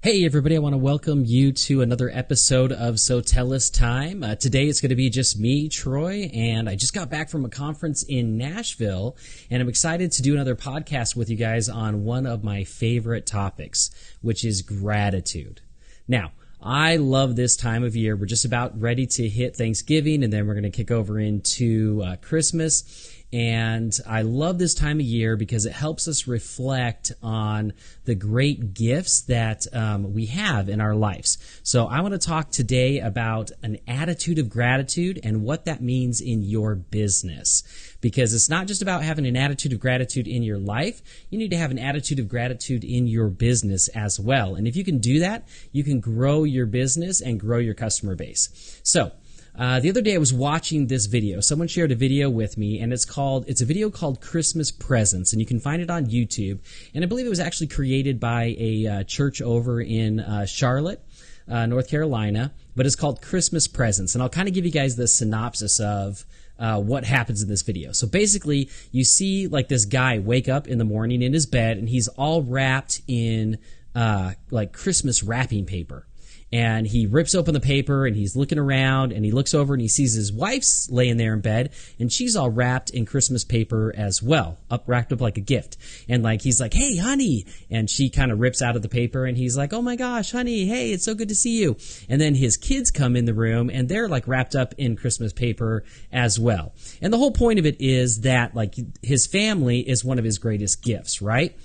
Hey everybody, I want to welcome you to another episode of SoTellUs Time. Today it's going to be just me, Troy, and I just got back from a conference in Nashville, and I'm excited to do another podcast with you guys on one of my favorite topics, which is gratitude. Now, I love this time of year. We're just about ready to hit Thanksgiving, and then we're going to kick over into Christmas. And I love this time of year because it helps us reflect on the great gifts that we have in our lives. So I want to talk today about an attitude of gratitude and what that means in your business. Because it's not just about having an attitude of gratitude in your life. You need to have an attitude of gratitude in your business as well. And if you can do that, you can grow your business and grow your customer base. So the other day I was watching this video. Someone shared a video with me, and it's a video called Christmas Presents, and you can find it on YouTube. And I believe it was actually created by a church over in Charlotte, North Carolina, but it's called Christmas Presents. And I'll kind of give you guys the synopsis of what happens in this video. So basically, you see like this guy wake up in the morning in his bed, and he's all wrapped in like Christmas wrapping paper. And he rips open the paper and he's looking around and he looks over and he sees his wife's laying there in bed and she's all wrapped in Christmas paper as well, wrapped up like a gift. And like he's like, "Hey, honey," and she kind of rips out of the paper and he's like, "Oh my gosh, honey, hey, it's so good to see you." And then his kids come in the room and they're like wrapped up in Christmas paper as well. And the whole point of it is that like his family is one of his greatest gifts, right?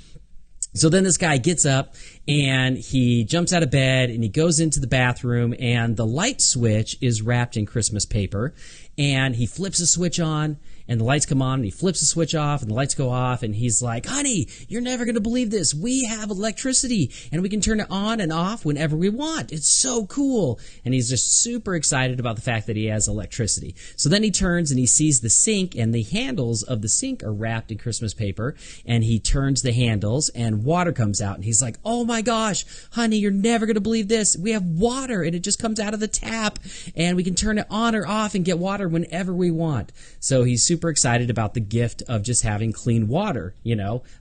So then this guy gets up and he jumps out of bed and he goes into the bathroom and the light switch is wrapped in Christmas paper, and he flips the switch on and the lights come on, and he flips the switch off and the lights go off, and he's like, "Honey, you're never going to believe this. We have electricity and we can turn it on and off whenever we want. It's so cool." And he's just super excited about the fact that he has electricity. So then he turns and he sees the sink, and the handles of the sink are wrapped in Christmas paper, and he turns the handles and water comes out, and he's like, "Oh my gosh, honey, you're never going to believe this. We have water and it just comes out of the tap, and we can turn it on or off and get water whenever we want." So he's super excited about the gift of just having clean water,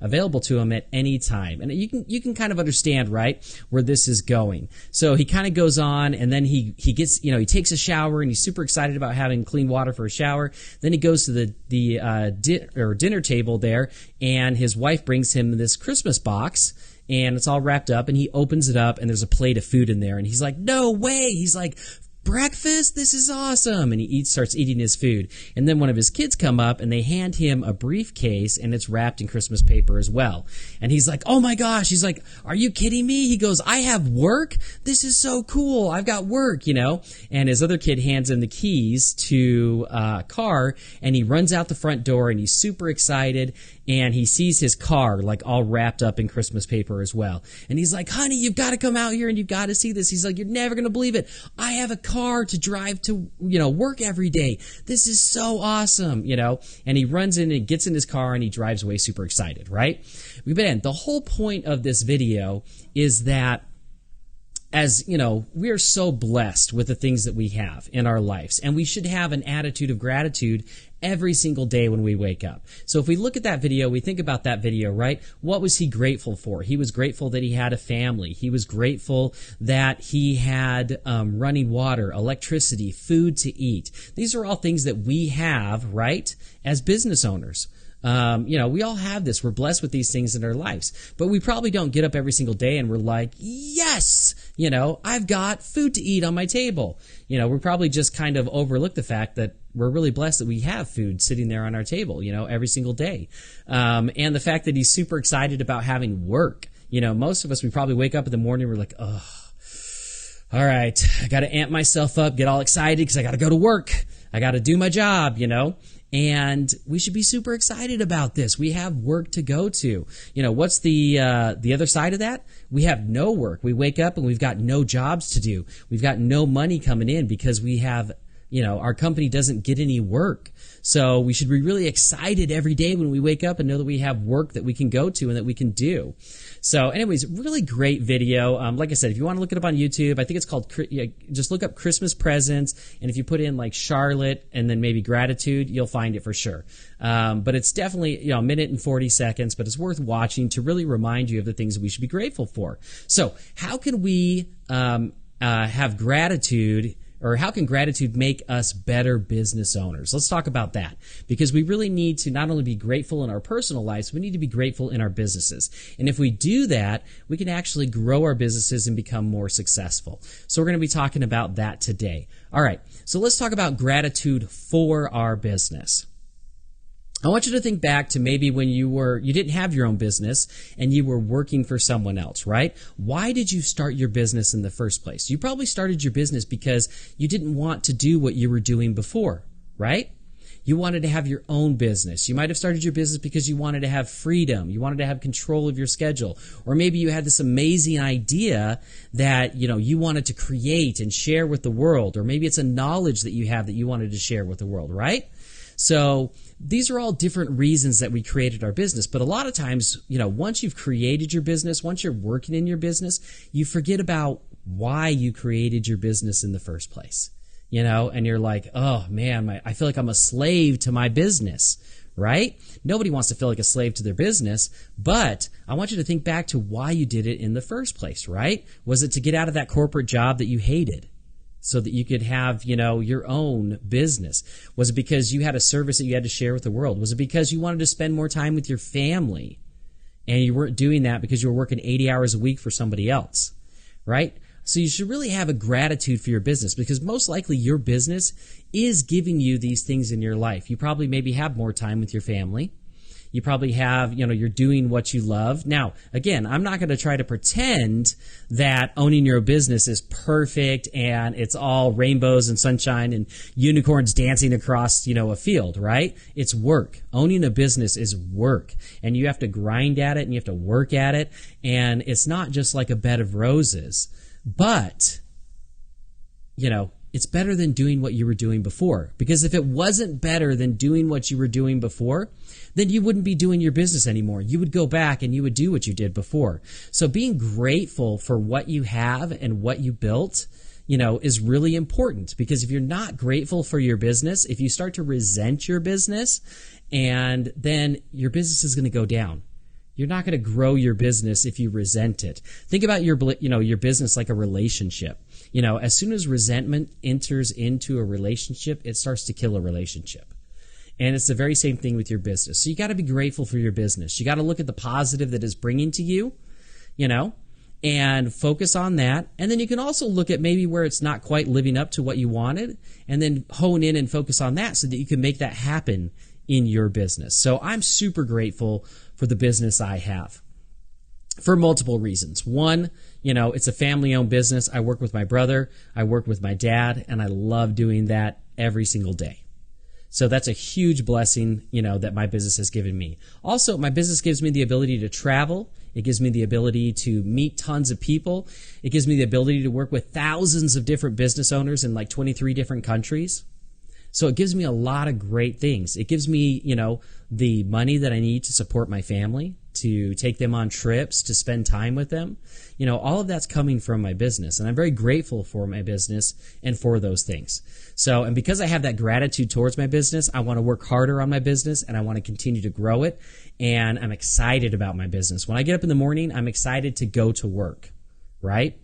available to him at any time. And you can kind of understand, right, where this is going. So he kind of goes on, and then he gets, he takes a shower, and he's super excited about having clean water for a shower. Then he goes to the dinner table there, and his wife brings him this Christmas box, and it's all wrapped up, and he opens it up, and there's a plate of food in there, and he's like, "No way!" He's like, "Breakfast? This is awesome." And he starts eating his food. And then one of his kids come up and they hand him a briefcase, and it's wrapped in Christmas paper as well. And he's like, "Oh my gosh." He's like, "Are you kidding me?" He goes, "I have work? This is so cool. I've got work, And his other kid hands him the keys to a car, and he runs out the front door, and he's super excited. And he sees his car like all wrapped up in Christmas paper as well. And he's like, "Honey, you've got to come out here and you've got to see this." He's like, "You're never going to believe it. I have a car to drive to, work every day. This is so awesome," And he runs in and gets in his car and he drives away super excited, right? But the whole point of this video is that as, we are so blessed with the things that we have in our lives, and we should have an attitude of gratitude every single day when we wake up. So if we look at that video, we think about that video, right? What was he grateful for? He was grateful that he had a family. He was grateful that he had running water, electricity, food to eat. These are all things that we have, right, as business owners. We all have this. We're blessed with these things in our lives, but we probably don't get up every single day and we're like, "Yes, I've got food to eat on my table." We probably just kind of overlook the fact that we're really blessed that we have food sitting there on our table, every single day. And the fact that he's super excited about having work. Most of us, we probably wake up in the morning, we're like, "Oh, all right, I got to amp myself up, get all excited because I got to go to work. I got to do my job, And we should be super excited about this. We have work to go to. What's the other side of that? We have no work. We wake up and we've got no jobs to do. We've got no money coming in because we have our company doesn't get any work. So we should be really excited every day when we wake up and know that we have work that we can go to and that we can do. So anyways, really great video. Like I said, if you want to look it up on YouTube, I think it's called, just look up Christmas presents. And if you put in like Charlotte and then maybe gratitude, you'll find it for sure. But it's definitely, a minute and 40 seconds, but it's worth watching to really remind you of the things that we should be grateful for. So how can we have gratitude, or how can gratitude make us better business owners? Let's talk about that, because we really need to not only be grateful in our personal lives, we need to be grateful in our businesses. And if we do that, we can actually grow our businesses and become more successful. So we're going to be talking about that today. All right, so let's talk about gratitude for our business. I want you to think back to maybe when you didn't have your own business and you were working for someone else, right? Why did you start your business in the first place? You probably started your business because you didn't want to do what you were doing before, right? You wanted to have your own business. You might have started your business because you wanted to have freedom. You wanted to have control of your schedule. Or maybe you had this amazing idea that, you wanted to create and share with the world. Or maybe it's a knowledge that you have that you wanted to share with the world, right? So these are all different reasons that we created our business. But a lot of times, once you've created your business, once you're working in your business, you forget about why you created your business in the first place. And you're like, oh man, I feel like I'm a slave to my business, right? Nobody wants to feel like a slave to their business, but I want you to think back to why you did it in the first place, right? Was it to get out of that corporate job that you hated, so that you could have, your own business? Was it because you had a service that you had to share with the world? Was it because you wanted to spend more time with your family and you weren't doing that because you were working 80 hours a week for somebody else, right? So you should really have a gratitude for your business, because most likely your business is giving you these things in your life. You probably maybe have more time with your family. You probably have, you're doing what you love. Now, again, I'm not going to try to pretend that owning your business is perfect and it's all rainbows and sunshine and unicorns dancing across, a field, right? It's work. Owning a business is work, and you have to grind at it and you have to work at it. And it's not just like a bed of roses, but, it's better than doing what you were doing before. Because if it wasn't better than doing what you were doing before, then you wouldn't be doing your business anymore. You would go back and you would do what you did before. So being grateful for what you have and what you built, is really important. Because if you're not grateful for your business, if you start to resent your business, and then your business is going to go down. You're not going to grow your business if you resent it. Think about your business like a relationship. As soon as resentment enters into a relationship, it starts to kill a relationship. And it's the very same thing with your business. So you got to be grateful for your business. You got to look at the positive that it's bringing to you, and focus on that. And then you can also look at maybe where it's not quite living up to what you wanted, and then hone in and focus on that so that you can make that happen in your business. So I'm super grateful for the business I have for multiple reasons. One, it's a family-owned business. I work with my brother, I work with my dad, and I love doing that every single day. So that's a huge blessing, that my business has given me. Also, my business gives me the ability to travel. It gives me the ability to meet tons of people. It gives me the ability to work with thousands of different business owners in like 23 different countries. So it gives me a lot of great things. It gives me, the money that I need to support my family, to take them on trips, to spend time with them. All of that's coming from my business, and I'm very grateful for my business and for those things. So, and because I have that gratitude towards my business, I want to work harder on my business, and I want to continue to grow it, and I'm excited about my business. When I get up in the morning, I'm excited to go to work, right?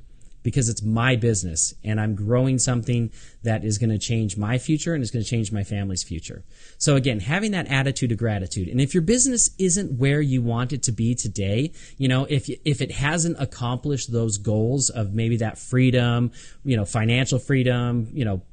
Because it's my business, and I'm growing something that is going to change my future and is going to change my family's future. So again, having that attitude of gratitude. And if your business isn't where you want it to be today, if it hasn't accomplished those goals of maybe that freedom, financial freedom,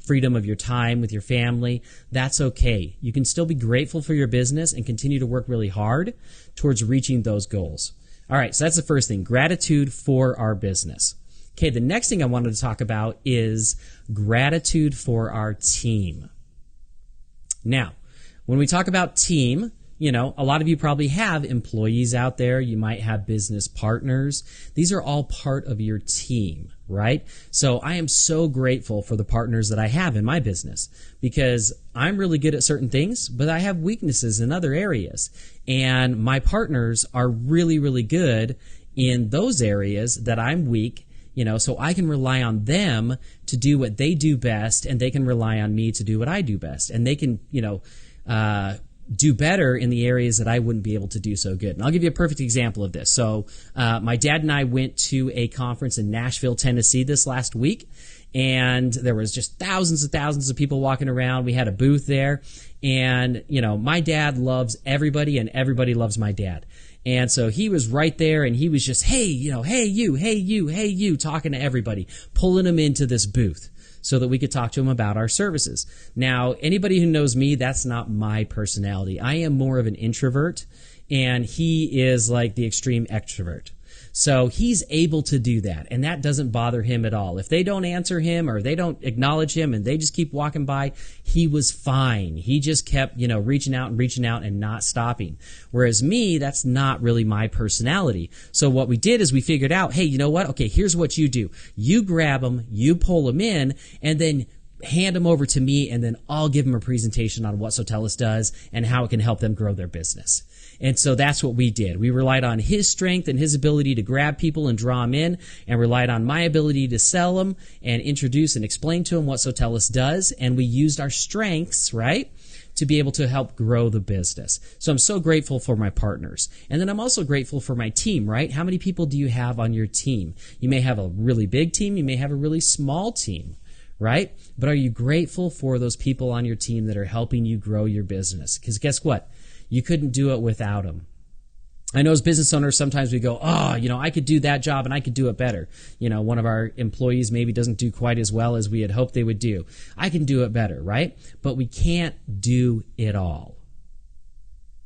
freedom of your time with your family, that's okay. You can still be grateful for your business and continue to work really hard towards reaching those goals. All right, so that's the first thing, gratitude for our business. Okay, the next thing I wanted to talk about is gratitude for our team. Now, when we talk about team, a lot of you probably have employees out there. You might have business partners. These are all part of your team, right? So I am so grateful for the partners that I have in my business because I'm really good at certain things, but I have weaknesses in other areas. And my partners are really, really good in those areas that I'm weak, so I can rely on them to do what they do best, and they can rely on me to do what I do best. And they can, do better in the areas that I wouldn't be able to do so good. And I'll give you a perfect example of this. So my dad and I went to a conference in Nashville, Tennessee this last week, and there was just thousands and thousands of people walking around. We had a booth there, and my dad loves everybody, and everybody loves my dad. And so he was right there, and he was just, hey you, talking to everybody, pulling them into this booth so that we could talk to him about our services. Now, anybody who knows me, that's not my personality. I am more of an introvert, and he is like the extreme extrovert. So he's able to do that, and that doesn't bother him at all. If they don't answer him or they don't acknowledge him and they just keep walking by, he was fine. He just kept, reaching out and not stopping. Whereas me, that's not really my personality. So what we did is we figured out, hey, you know what? Okay, here's what you do. You grab them, you pull them in, and then hand them over to me, and then I'll give them a presentation on what SoTellUs does and how it can help them grow their business. And so that's what we did. We relied on his strength and his ability to grab people and draw them in, and relied on my ability to sell them and introduce and explain to them what SoTellUs does. And we used our strengths, right, to be able to help grow the business. So I'm so grateful for my partners. And then I'm also grateful for my team, right? How many people do you have on your team? You may have a really big team. You may have a really small team, right? But are you grateful for those people on your team that are helping you grow your business? Because guess what? You couldn't do it without them. I know as business owners, sometimes we go, I could do that job and I could do it better. One of our employees maybe doesn't do quite as well as we had hoped they would do. I can do it better, right? But we can't do it all.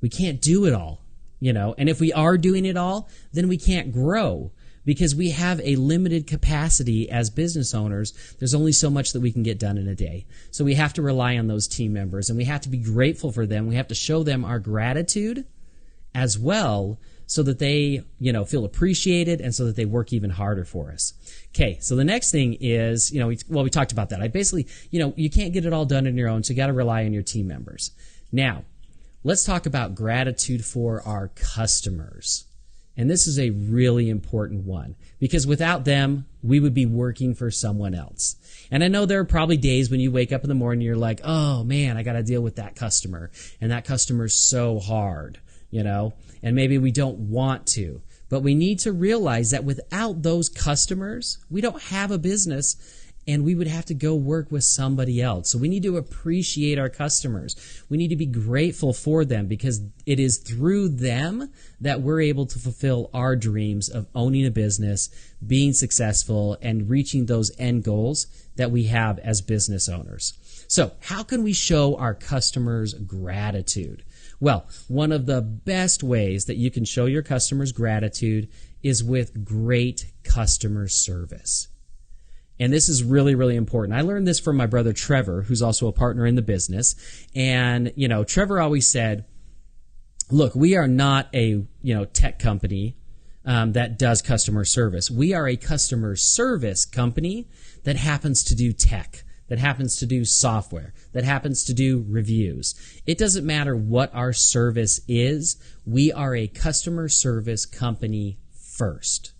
We can't do it all, and if we are doing it all, then we can't grow. Because we have a limited capacity as business owners. There's only so much that we can get done in a day. So we have to rely on those team members, and we have to be grateful for them. We have to show them our gratitude as well so that they, feel appreciated and so that they work even harder for us. Okay, so the next thing is, we talked about that. I basically, you can't get it all done on your own, so you got to rely on your team members. Now, let's talk about gratitude for our customers. And this is a really important one because without them, we would be working for someone else. And I know there are probably days when you wake up in the morning, you're like, oh man, I got to deal with that customer. And that customer's so hard, and maybe we don't want to. But we need to realize that without those customers, we don't have a business, and we would have to go work with somebody else. So we need to appreciate our customers. We need to be grateful for them because it is through them that we're able to fulfill our dreams of owning a business, being successful, and reaching those end goals that we have as business owners. So how can we show our customers gratitude? Well, one of the best ways that you can show your customers gratitude is with great customer service. And this is really, really important. I learned this from my brother Trevor, who's also a partner in the business. And, Trevor always said, look, we are not a, tech company that does customer service. We are a customer service company that happens to do tech, that happens to do software, that happens to do reviews. It doesn't matter what our service is. We are a customer service company first.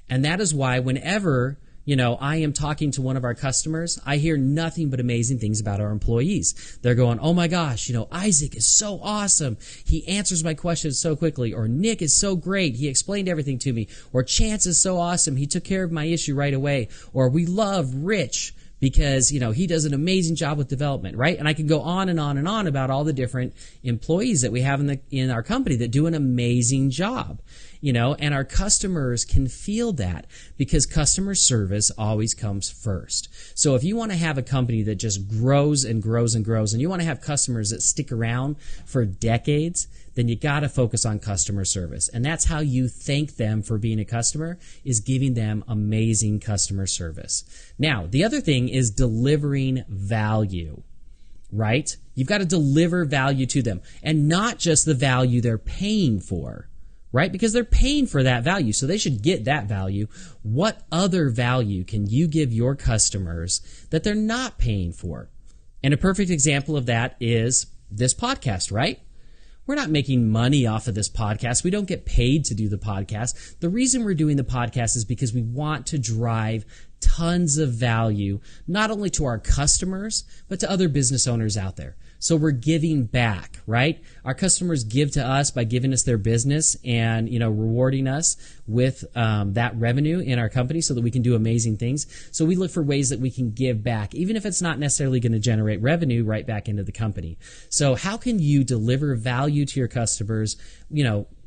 And that is why whenever I am talking to one of our customers, I hear nothing but amazing things about our employees. They're going, oh my gosh, Isaac is so awesome. He answers my questions so quickly. Or Nick is so great. He explained everything to me. Or Chance is so awesome. He took care of my issue right away. Or we love Rich because, he does an amazing job with development, right? And I can go on and on and on about all the different employees that we have in our company that do an amazing job. And our customers can feel that because customer service always comes first. So if you want to have a company that just grows and grows and grows, and you want to have customers that stick around for decades, then you got to focus on customer service. And that's how you thank them for being a customer, is giving them amazing customer service. Now, the other thing is delivering value. right? You've got to deliver value to them, and not just the value they're paying for, right? Because they're paying for that value, so they should get that value. What other value can you give your customers that they're not paying for? And a perfect example of that is this podcast, right? We're not making money off of this podcast. We don't get paid to do the podcast. The reason we're doing the podcast is because we want to drive tons of value, not only to our customers, but to other business owners out there. So we're giving back, right? Our customers give to us by giving us their business and, rewarding us with that revenue in our company so that we can do amazing things. So we look for ways that we can give back, even if it's not necessarily going to generate revenue right back into the company. So how can you deliver value to your customers,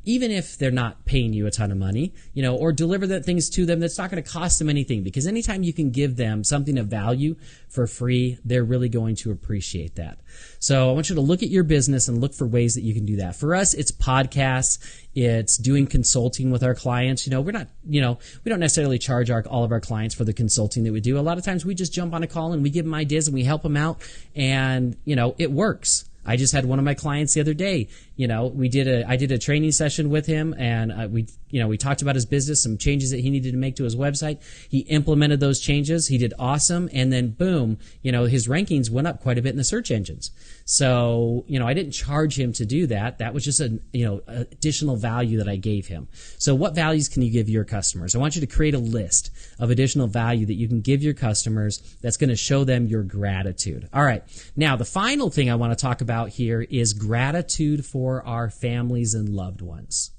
even if they're not paying you a ton of money, or deliver that things to them that's not going to cost them anything? Because anytime you can give them something of value for free, they're really going to appreciate that. So I want you to look at your business and look for ways that you can do that. For us, it's podcasts. It's doing consulting with our clients. We're not, we don't necessarily charge all of our clients for the consulting that we do. A lot of times we just jump on a call and we give them ideas and we help them out, and, it works. I just had one of my clients the other day. I did a training session with him, and we talked about his business, some changes that he needed to make to his website. He implemented those changes. He did awesome, and then boom, his rankings went up quite a bit in the search engines. So, I didn't charge him to do that. That was just an additional value that I gave him. So what values can you give your customers? I want you to create a list of additional value that you can give your customers that's going to show them your gratitude. All right. Now, the final thing I want to talk about here is gratitude for our families and loved ones.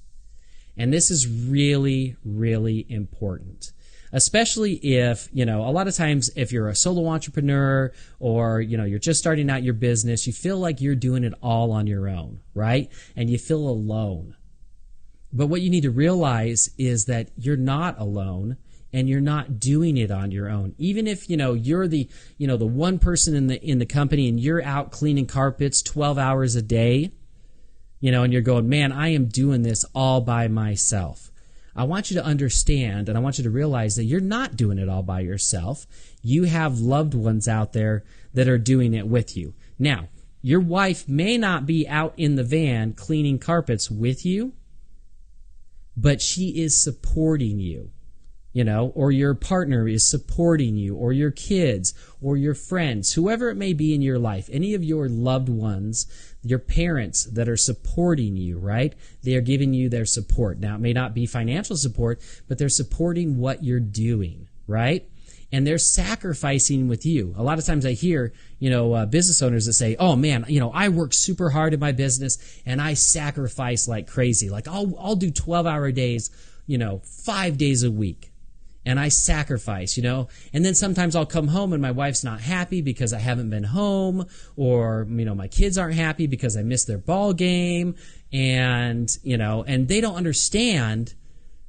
And this is really, really important, especially if, a lot of times if you're a solo entrepreneur or, you're just starting out your business, you feel like you're doing it all on your own, right? And you feel alone. But what you need to realize is that you're not alone. And you're not doing it on your own. Even if, you're the one person in the company and you're out cleaning carpets 12 hours a day, and you're going, man, I am doing this all by myself. I want you to understand, and I want you to realize that you're not doing it all by yourself. You have loved ones out there that are doing it with you. Now, your wife may not be out in the van cleaning carpets with you, but she is supporting you. Or your partner is supporting you, or your kids, or your friends, whoever it may be in your life, any of your loved ones, your parents that are supporting you, right? They are giving you their support. Now, it may not be financial support, but they're supporting what you're doing, right? And they're sacrificing with you. A lot of times I hear, business owners that say, oh man, I work super hard in my business and I sacrifice like crazy. Like I'll do 12-hour days, 5 days a week. And I sacrifice, and then sometimes I'll come home and my wife's not happy because I haven't been home, or, my kids aren't happy because I missed their ball game, and, and they don't understand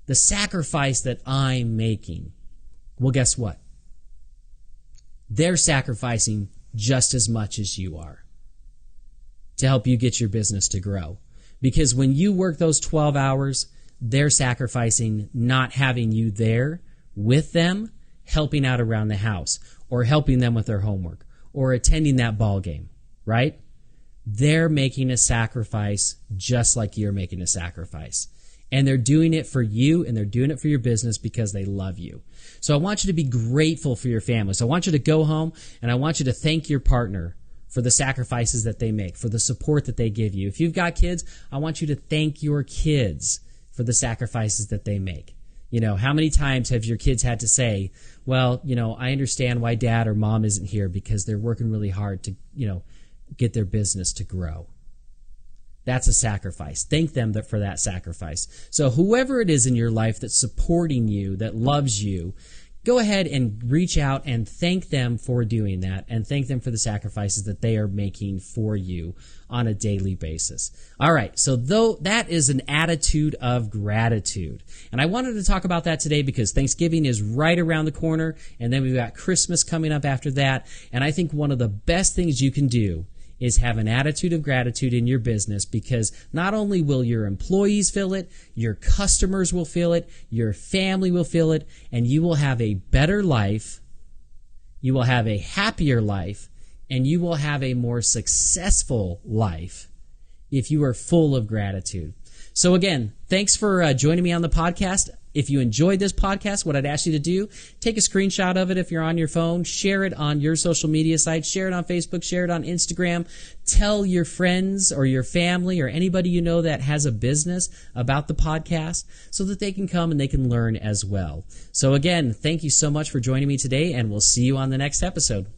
the sacrifice that I'm making. Well, guess what? They're sacrificing just as much as you are to help you get your business to grow. Because when you work those 12 hours, they're sacrificing not having you there with them, helping out around the house, or helping them with their homework, or attending that ball game, right? They're making a sacrifice just like you're making a sacrifice. And they're doing it for you, and they're doing it for your business because they love you. So I want you to be grateful for your family. So I want you to go home, and I want you to thank your partner for the sacrifices that they make, for the support that they give you. If you've got kids, I want you to thank your kids for the sacrifices that they make. How many times have your kids had to say, well, I understand why dad or mom isn't here because they're working really hard to, get their business to grow. That's a sacrifice. Thank them for that sacrifice. So whoever it is in your life that's supporting you, that loves you, go ahead and reach out and thank them for doing that, and thank them for the sacrifices that they are making for you on a daily basis. All right, so that is an attitude of gratitude. And I wanted to talk about that today because Thanksgiving is right around the corner, and then we've got Christmas coming up after that. And I think one of the best things you can do is have an attitude of gratitude in your business, because not only will your employees feel it, your customers will feel it, your family will feel it, and you will have a better life, you will have a happier life, and you will have a more successful life if you are full of gratitude. So again, thanks for joining me on the podcast. If you enjoyed this podcast, what I'd ask you to do, take a screenshot of it if you're on your phone, share it on your social media sites, share it on Facebook, share it on Instagram, tell your friends or your family or anybody you know that has a business about the podcast so that they can come and they can learn as well. So again, thank you so much for joining me today, and we'll see you on the next episode.